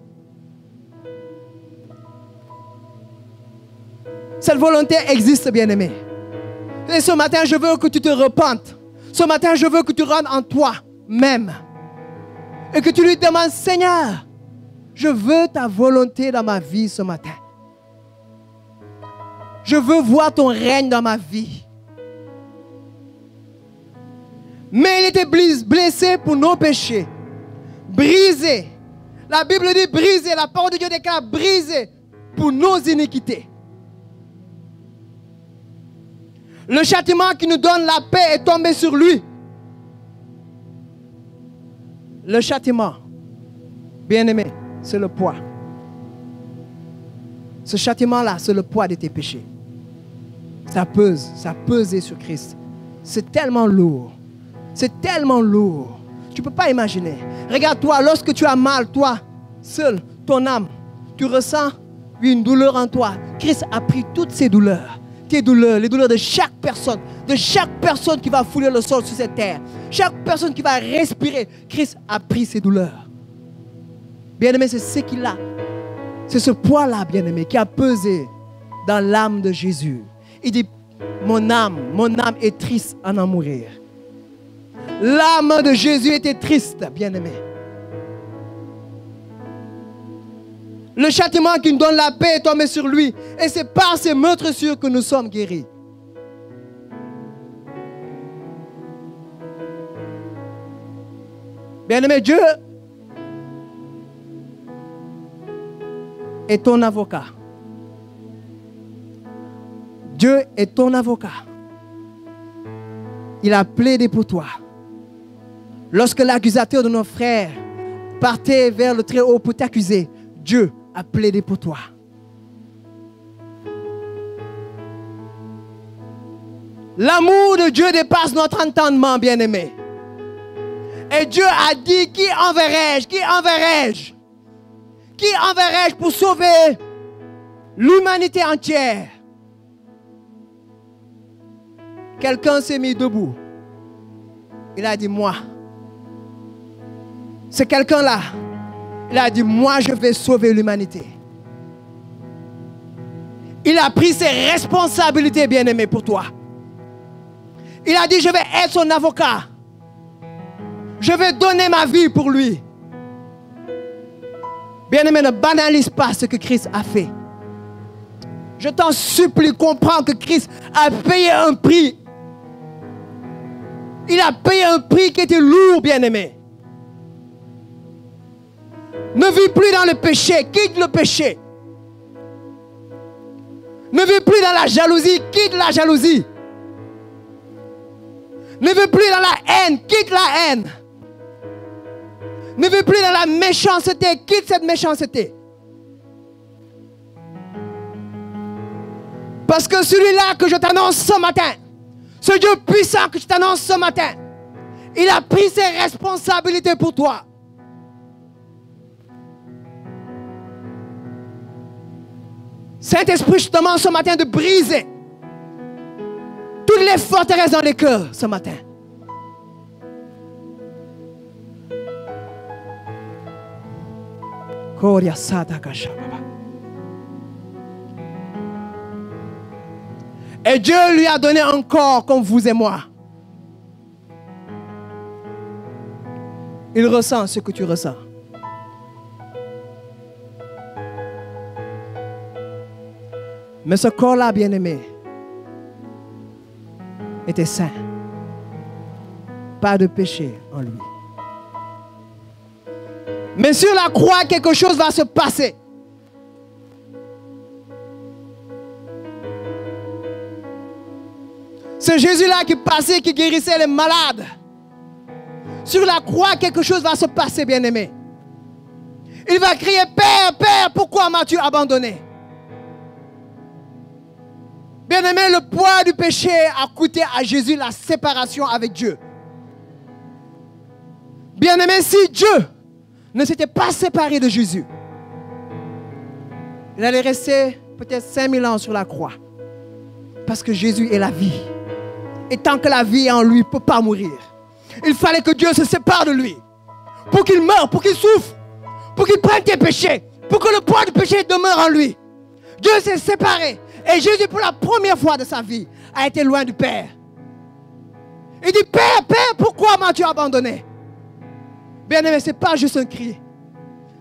Cette volonté existe, bien-aimé. Et ce matin, je veux que tu te repentes. Ce matin, je veux que tu rentres en toi-même. Et que tu lui demandes, Seigneur, je veux ta volonté dans ma vie ce matin. Je veux voir ton règne dans ma vie. Mais il était blessé pour nos péchés. Brisé. La Bible dit brisé. La parole de Dieu déclare brisé pour nos iniquités. Le châtiment qui nous donne la paix est tombé sur lui. Le châtiment, bien-aimé, c'est le poids. Ce châtiment-là, c'est le poids de tes péchés. Ça pèse, ça pesait sur Christ. C'est tellement lourd. C'est tellement lourd. Tu ne peux pas imaginer. Regarde-toi, lorsque tu as mal, toi, seul, ton âme, tu ressens une douleur en toi. Christ a pris toutes ces douleurs. Tes douleurs, les douleurs de chaque personne qui va fouler le sol sur cette terre, chaque personne qui va respirer, Christ a pris ses douleurs. Bien-aimé, c'est ce qu'il a. C'est ce poids-là, bien-aimé, qui a pesé dans l'âme de Jésus. Il dit, mon âme est triste à en mourir. L'âme de Jésus était triste, bien-aimé. Le châtiment qui nous donne la paix est tombé sur lui. Et c'est par ces meurtrissures que nous sommes guéris. Bien-aimé, Dieu est ton avocat. Dieu est ton avocat. Il a plaidé pour toi. Lorsque l'accusateur de nos frères partait vers le Très-Haut pour t'accuser, Dieu a plaidé pour toi. L'amour de Dieu dépasse notre entendement, bien-aimé. Et Dieu a dit, qui enverrai-je? Qui enverrai-je? Qui enverrai-je pour sauver l'humanité entière? Quelqu'un s'est mis debout. Il a dit, moi. C'est quelqu'un-là. Il a dit, moi je vais sauver l'humanité. Il a pris ses responsabilités, bien-aimé, pour toi. Il a dit, je vais être son avocat. Je vais donner ma vie pour lui. Bien-aimé, ne banalise pas ce que Christ a fait. Je t'en supplie, comprends que Christ a payé un prix. Il a payé un prix qui était lourd, bien-aimé. Ne vis plus dans le péché, quitte le péché. Ne vis plus dans la jalousie, quitte la jalousie. Ne vis plus dans la haine, quitte la haine. Ne vis plus dans la méchanceté, quitte cette méchanceté. Parce que celui-là que je t'annonce ce matin, ce Dieu puissant que je t'annonce ce matin, il a pris ses responsabilités pour toi. Saint-Esprit, je te demande ce matin de briser toutes les forteresses dans les cœurs ce matin. Et Dieu lui a donné un corps comme vous et moi. Il ressent ce que tu ressens. Mais ce corps-là, bien-aimé, était saint. Pas de péché en lui. Mais sur la croix, quelque chose va se passer. C'est Jésus-là qui passait, qui guérissait les malades. Sur la croix, quelque chose va se passer, bien-aimé. Il va crier, Père, Père, pourquoi m'as-tu abandonné? Bien-aimé, le poids du péché a coûté à Jésus la séparation avec Dieu. Bien-aimé, si Dieu ne s'était pas séparé de Jésus, il allait rester peut-être 5000 ans sur la croix. Parce que Jésus est la vie. Et tant que la vie est en lui, il ne peut pas mourir. Il fallait que Dieu se sépare de lui. Pour qu'il meure, pour qu'il souffre, pour qu'il prenne tes péchés, pour que le poids du péché demeure en lui. Dieu s'est séparé. Et Jésus, pour la première fois de sa vie, a été loin du Père. Il dit, Père, Père, pourquoi m'as-tu abandonné? Bien-aimé, ce n'est pas juste un cri.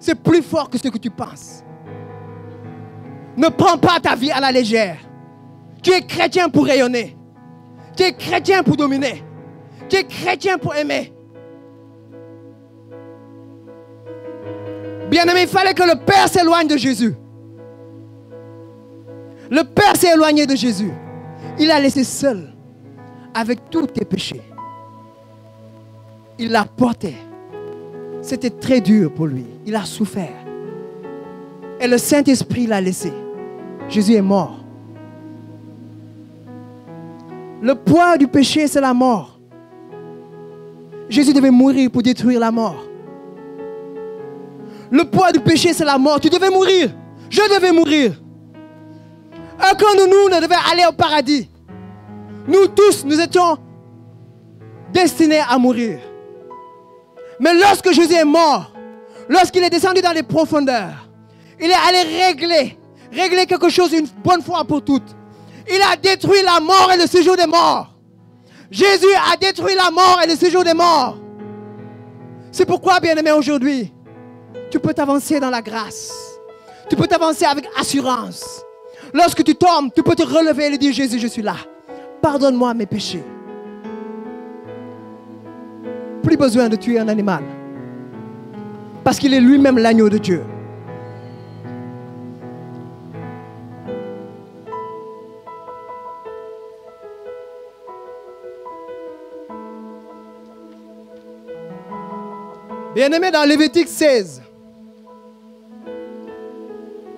C'est plus fort que ce que tu penses. Ne prends pas ta vie à la légère. Tu es chrétien pour rayonner. Tu es chrétien pour dominer. Tu es chrétien pour aimer. Bien-aimé, il fallait que le Père s'éloigne de Jésus. Le Père s'est éloigné de Jésus. Il l'a laissé seul avec tous tes péchés. Il l'a porté. C'était très dur pour lui. Il a souffert. Et le Saint-Esprit l'a laissé. Jésus est mort. Le poids du péché, c'est la mort. Jésus devait mourir pour détruire la mort. Le poids du péché, c'est la mort. Tu devais mourir. Je devais mourir. Aucun de nous ne devait aller au paradis. Nous tous, nous étions destinés à mourir. Mais lorsque Jésus est mort, lorsqu'il est descendu dans les profondeurs, il est allé régler quelque chose une bonne fois pour toutes. Il a détruit la mort et le séjour des morts. Jésus a détruit la mort et le séjour des morts. C'est pourquoi, bien-aimé, aujourd'hui, tu peux t'avancer dans la grâce. Tu peux t'avancer avec assurance. Lorsque tu tombes, tu peux te relever et lui dire, Jésus, je suis là. Pardonne-moi mes péchés. Plus besoin de tuer un animal. Parce qu'il est lui-même l'agneau de Dieu. Bien-aimé, dans Lévitique 16,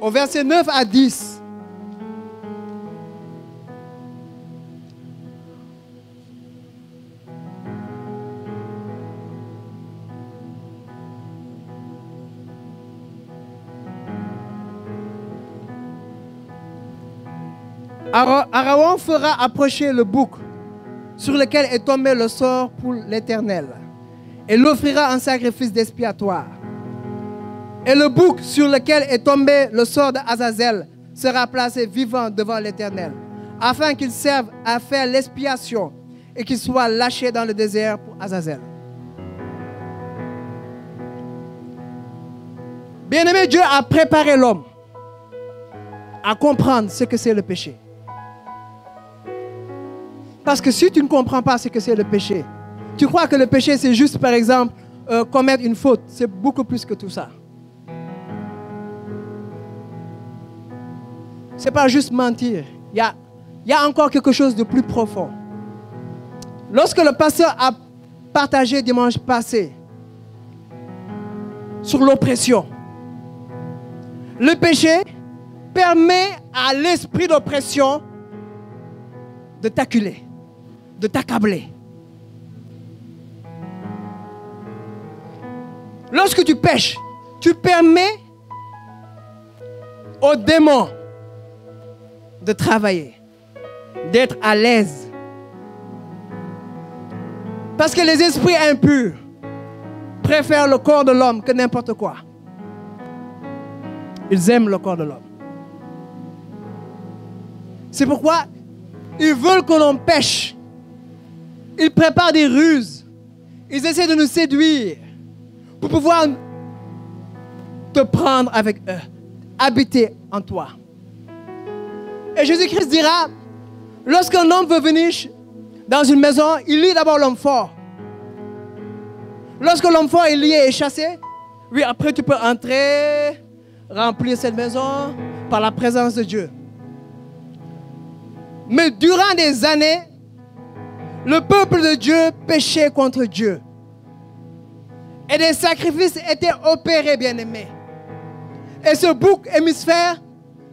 au verset 9 à 10, Aaron fera approcher le bouc sur lequel est tombé le sort pour l'Éternel et l'offrira en sacrifice d'expiatoire. Et le bouc sur lequel est tombé le sort d'Azazel sera placé vivant devant l'Éternel, afin qu'il serve à faire l'expiation et qu'il soit lâché dans le désert pour Azazel. Bien-aimé, Dieu a préparé l'homme à comprendre ce que c'est le péché. Parce que si tu ne comprends pas ce que c'est le péché, tu crois que le péché c'est juste, par exemple, commettre une faute. C'est beaucoup plus que tout ça. C'est pas juste mentir. Il y a encore quelque chose de plus profond. Lorsque le pasteur a partagé dimanche passé sur l'oppression, le péché permet à l'esprit d'oppression de t'acculer, de t'accabler. Lorsque tu pêches, tu permets aux démons de travailler, d'être à l'aise. Parce que les esprits impurs préfèrent le corps de l'homme que n'importe quoi. Ils aiment le corps de l'homme. C'est pourquoi ils veulent que l'on pêche. Ils préparent des ruses. Ils essaient de nous séduire pour pouvoir te prendre avec eux, habiter en toi. Et Jésus-Christ dira, lorsqu'un homme veut venir dans une maison, il lie d'abord l'homme fort. Lorsque l'homme fort est lié et chassé, oui, après tu peux entrer, remplir cette maison par la présence de Dieu. Mais durant des années, le peuple de Dieu péchait contre Dieu. Et des sacrifices étaient opérés, bien-aimés. Et ce bouc hémisphère,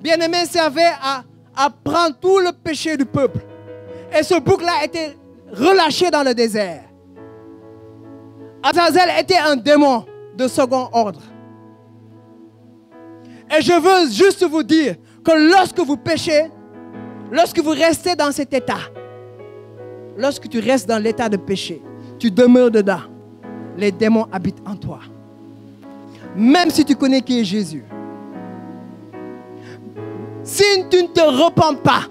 bien-aimé, servait à prendre tout le péché du peuple. Et ce bouc-là était relâché dans le désert. Azazel était un démon de second ordre. Et je veux juste vous dire que lorsque vous péchez, lorsque vous restez dans cet état, lorsque tu restes dans l'état de péché, tu demeures dedans. Les démons habitent en toi. Même si tu connais qui est Jésus. Si tu ne te repens pas,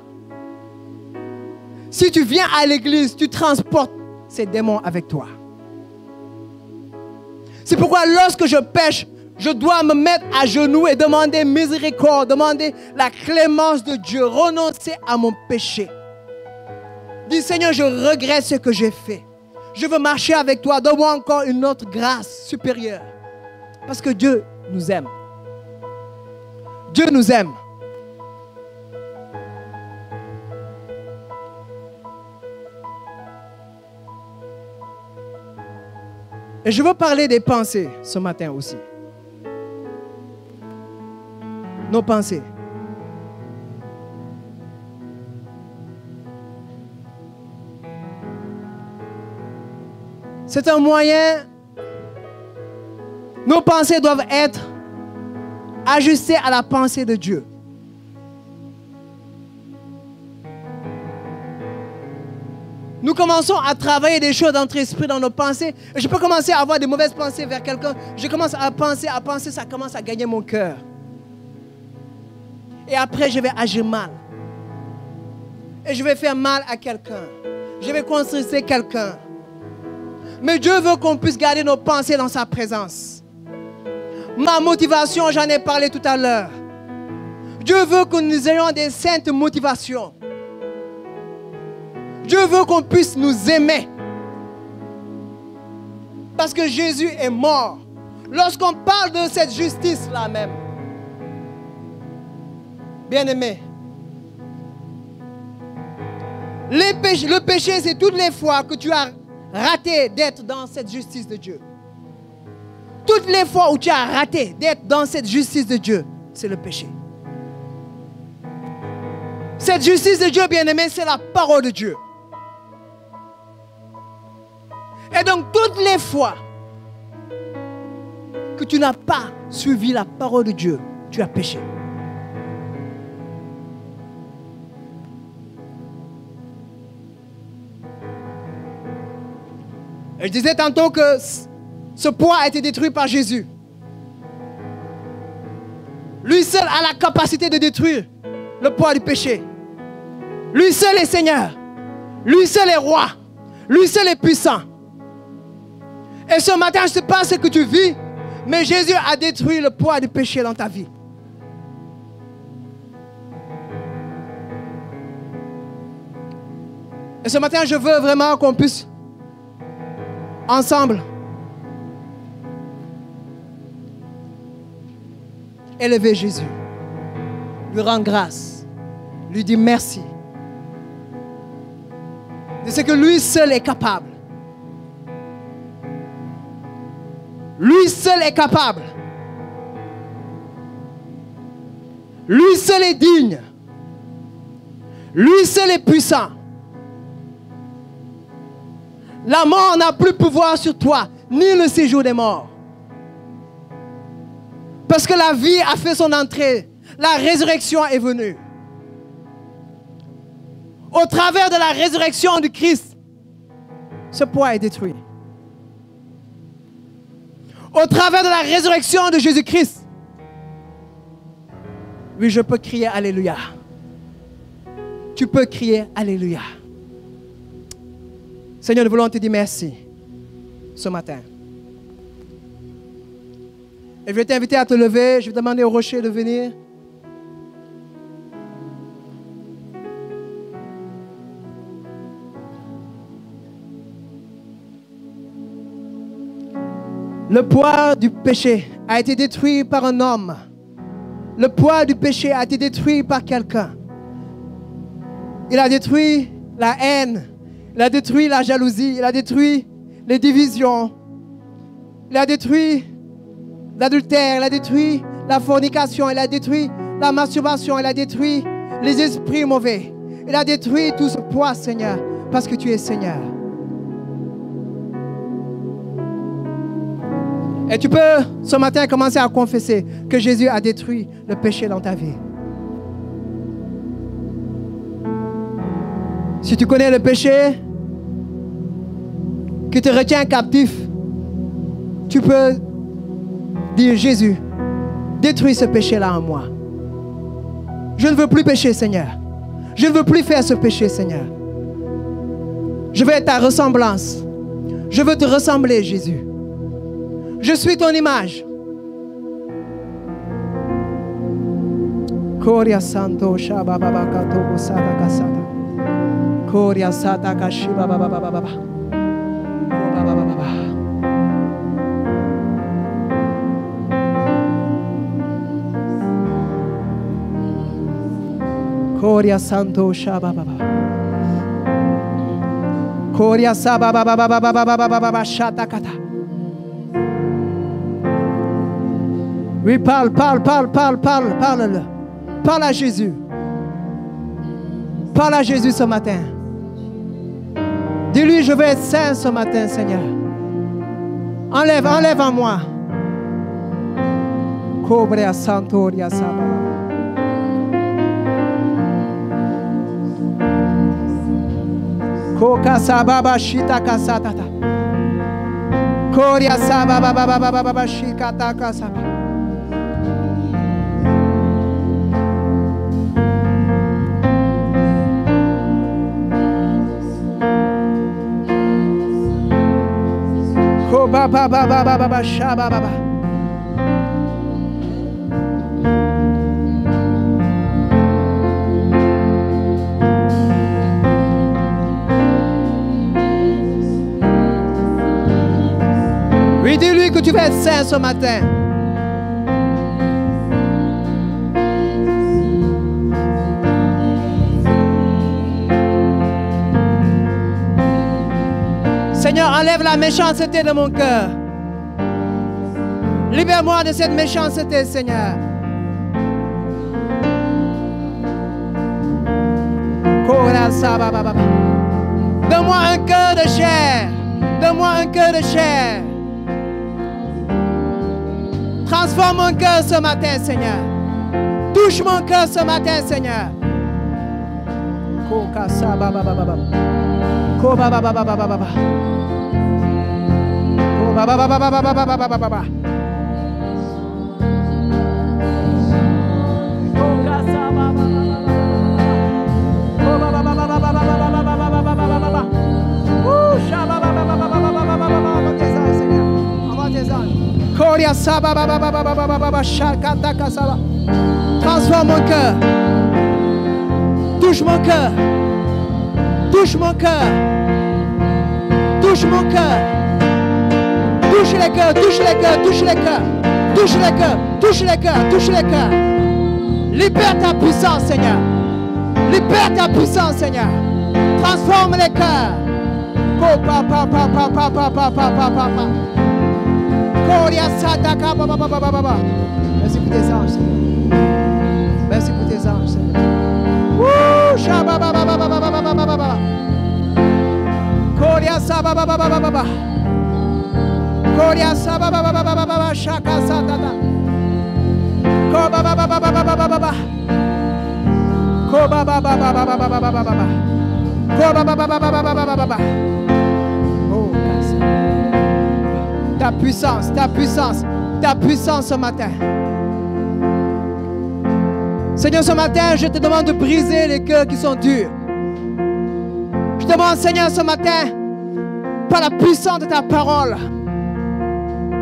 si tu viens à l'église, tu transportes ces démons avec toi. C'est pourquoi lorsque je pêche, je dois me mettre à genoux et demander miséricorde, demander la clémence de Dieu, renoncer à mon péché. Dis Seigneur, je regrette ce que j'ai fait. Je veux marcher avec toi. Donne-moi encore une autre grâce supérieure. Parce que Dieu nous aime. Dieu nous aime. Et je veux parler des pensées ce matin aussi. Nos pensées. C'est un moyen. Nos pensées doivent être ajustées à la pensée de Dieu. Nous commençons à travailler des choses dans notre esprit, dans nos pensées. Et je peux commencer à avoir des mauvaises pensées vers quelqu'un. Je commence à penser, ça commence à gagner mon cœur. Et après, je vais agir mal. et je vais faire mal à quelqu'un. Je vais constresser quelqu'un. Mais Dieu veut qu'on puisse garder nos pensées dans sa présence. Ma motivation, j'en ai parlé tout à l'heure. Dieu veut que nous ayons des saintes motivations. Dieu veut qu'on puisse nous aimer. Parce que Jésus est mort. Lorsqu'on parle de cette justice-là même, bien-aimé, le péché, c'est toutes les fois que tu as raté d'être dans cette justice de Dieu. Toutes les fois où tu as raté d'être dans cette justice de Dieu, c'est le péché. Cette justice de Dieu, bien-aimé, c'est la parole de Dieu. Et donc, toutes les fois que tu n'as pas suivi la parole de Dieu, tu as péché. Et je disais tantôt que ce poids a été détruit par Jésus. Lui seul a la capacité de détruire le poids du péché. Lui seul est Seigneur. Lui seul est roi. Lui seul est puissant. Et ce matin, je ne sais pas ce que tu vis, mais Jésus a détruit le poids du péché dans ta vie. Et ce matin, je veux vraiment qu'on puisse, ensemble, élever Jésus, lui rendre grâce, lui dire merci de ce que lui seul est capable. Lui seul est capable. Lui seul est digne. Lui seul est puissant. La mort n'a plus pouvoir sur toi, ni le séjour des morts. Parce que la vie a fait son entrée. La résurrection est venue. Au travers de la résurrection du Christ, ce poids est détruit. Au travers de la résurrection de Jésus-Christ, oui, je peux crier Alléluia. Tu peux crier Alléluia. Seigneur, nous voulons te dire merci ce matin. Et je vais t'inviter à te lever. Je vais demander au rocher de venir. Le poids du péché a été détruit par un homme. Le poids du péché a été détruit par quelqu'un. Il a détruit la haine. Il a détruit la jalousie. Il a détruit les divisions. Il a détruit l'adultère. Il a détruit la fornication. Il a détruit la masturbation. Il a détruit les esprits mauvais. Il a détruit tout ce poids, Seigneur, parce que tu es Seigneur. Et tu peux, ce matin, commencer à confesser que Jésus a détruit le péché dans ta vie. Si tu connais le péché qui te retient captif, tu peux dire, Jésus, détruis ce péché-là en moi. Je ne veux plus pécher, Seigneur. Je ne veux plus faire ce péché, Seigneur. Je veux être ta ressemblance. Je veux te ressembler, Jésus. Je suis ton image. Koria santo shababa kato sada kasada. Koria sata kashiba baba baba baba. Baba baba. Koria santo shababa baba. Koria sababa baba baba baba baba shata kata. Oui, parle. Parle à Jésus. Parle à Jésus ce matin. Dis-lui, je veux être saint ce matin, Seigneur. Enlève en moi. Cobrea santoria sababa. Koka sababa shita kasatata. Koria sababa baba shikata kasaba. Oui, dis-lui que tu vas être saint ce matin. Seigneur, enlève la méchanceté de mon cœur. Libère-moi de cette méchanceté, Seigneur. Donne-moi un cœur de chair. Donne-moi un cœur de chair. Transforme mon cœur ce matin, Seigneur. Touche mon cœur ce matin, Seigneur. Transforme mon cœur. Touche mon cœur. Touche mon cœur. Touche mon cœur. Touche les cœurs, touche les cœurs, touche les cœurs. Touche les cœurs, touche les cœurs, touche les cœurs. Libère ta puissance, Seigneur. Libère ta puissance, Seigneur. Transforme les cœurs. Merci pour tes anges, Seigneur. Merci pour tes anges, Seigneur. Ta puissance, ta puissance, ta puissance ce matin. Seigneur, ce matin, je te demande de briser les cœurs qui sont durs. Je te demande, Seigneur, ce matin, par la puissance de ta parole.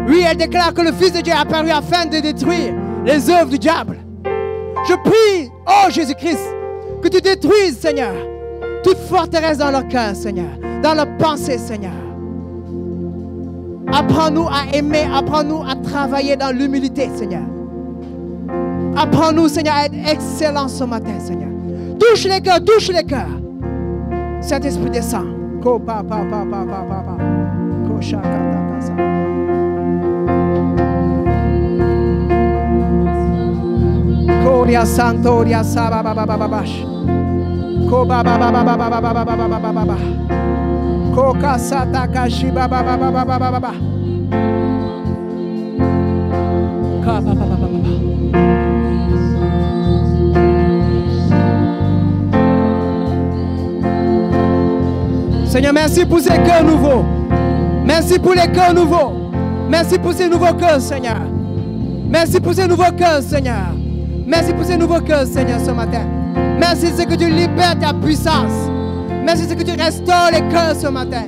Oui, elle déclare que le Fils de Dieu est apparu afin de détruire les œuvres du diable. Je prie, oh Jésus-Christ, que tu détruises, Seigneur, toute forteresse dans leur cœur, Seigneur, dans leur pensée, Seigneur. Apprends-nous à aimer, apprends-nous à travailler dans l'humilité, Seigneur. Apprends-nous, Seigneur, à être excellents ce matin, Seigneur. Touche les cœurs, touche les cœurs. Saint-Esprit descend. Koria Santoria Sababababash. Kobabababababababababababa. Koka Satakashi Bababababababa. Kabababababa. Seigneur, merci pour ces cœurs nouveaux. Merci pour les cœurs nouveaux. Merci pour ces nouveaux cœurs, Seigneur. Merci pour ces nouveaux cœurs, Seigneur. Merci pour ces nouveaux cœurs, Seigneur, ce matin. Merci c'est que tu libères ta puissance. Merci c'est que tu restaures les cœurs ce matin.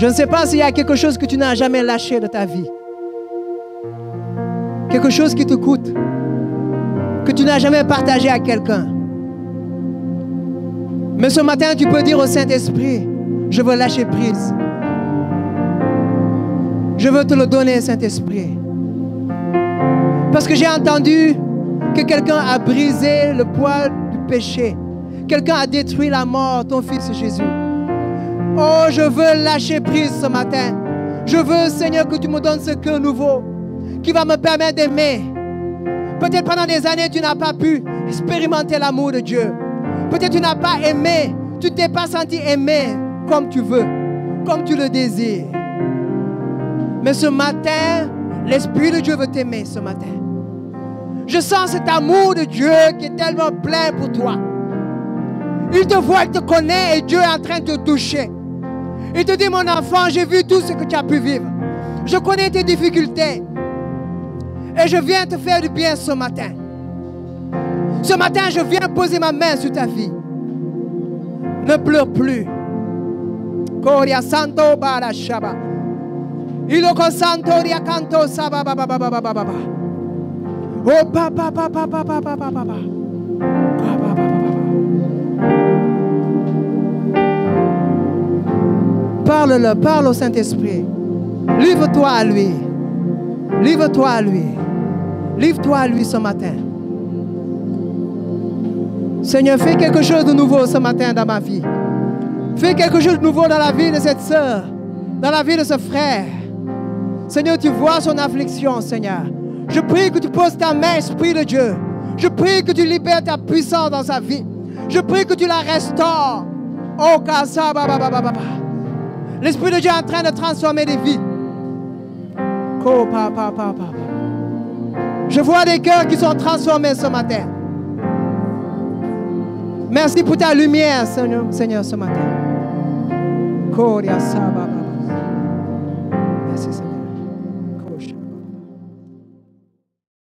Je ne sais pas s'il y a quelque chose que tu n'as jamais lâché de ta vie. Quelque chose qui te coûte. Que tu n'as jamais partagé à quelqu'un. Mais ce matin, tu peux dire au Saint-Esprit, je veux lâcher prise. Je veux te le donner, Saint-Esprit. Parce que j'ai entendu que quelqu'un a brisé le poids du péché. Quelqu'un a détruit la mort, ton Fils Jésus. Oh, je veux lâcher prise ce matin. Je veux, Seigneur, que tu me donnes ce cœur nouveau qui va me permettre d'aimer. Peut-être pendant des années, tu n'as pas pu expérimenter l'amour de Dieu. Peut-être tu n'as pas aimé. Tu ne t'es pas senti aimé comme tu veux, comme tu le désires. Mais ce matin, L'Esprit de Dieu veut t'aimer ce matin. Je sens cet amour de Dieu qui est tellement plein pour toi. Il te voit, il te connaît et Dieu est en train de te toucher. Il te dit, mon enfant, j'ai vu tout ce que tu as pu vivre. Je connais tes difficultés. Et je viens te faire du bien ce matin. Ce matin, je viens poser ma main sur ta vie. Ne pleure plus. Koria santo bara shaba. Iloko santo ria canto saba ba ba ba ba ba ba ba. Oh ba ba ba ba ba ba ba ba ba ba. Parle-le, parle au Saint-Esprit. Livre-toi à lui. Livre-toi à lui. Livre-toi à lui ce matin. Seigneur, fais quelque chose de nouveau ce matin dans ma vie. Fais quelque chose de nouveau dans la vie de cette sœur, dans la vie de ce frère. Seigneur, tu vois son affliction, Seigneur. Je prie que tu poses ta main, Esprit de Dieu. Je prie que tu libères ta puissance dans sa vie. Je prie que tu la restaures. Oh, Kasa, ba, ba, ba, ba, ba. L'Esprit de Dieu est en train de transformer des vies. Ko, pa, pa, pa, pa. Je vois des cœurs qui sont transformés ce matin. Merci pour ta lumière, Seigneur, ce matin. Koria, sa, ba, ba.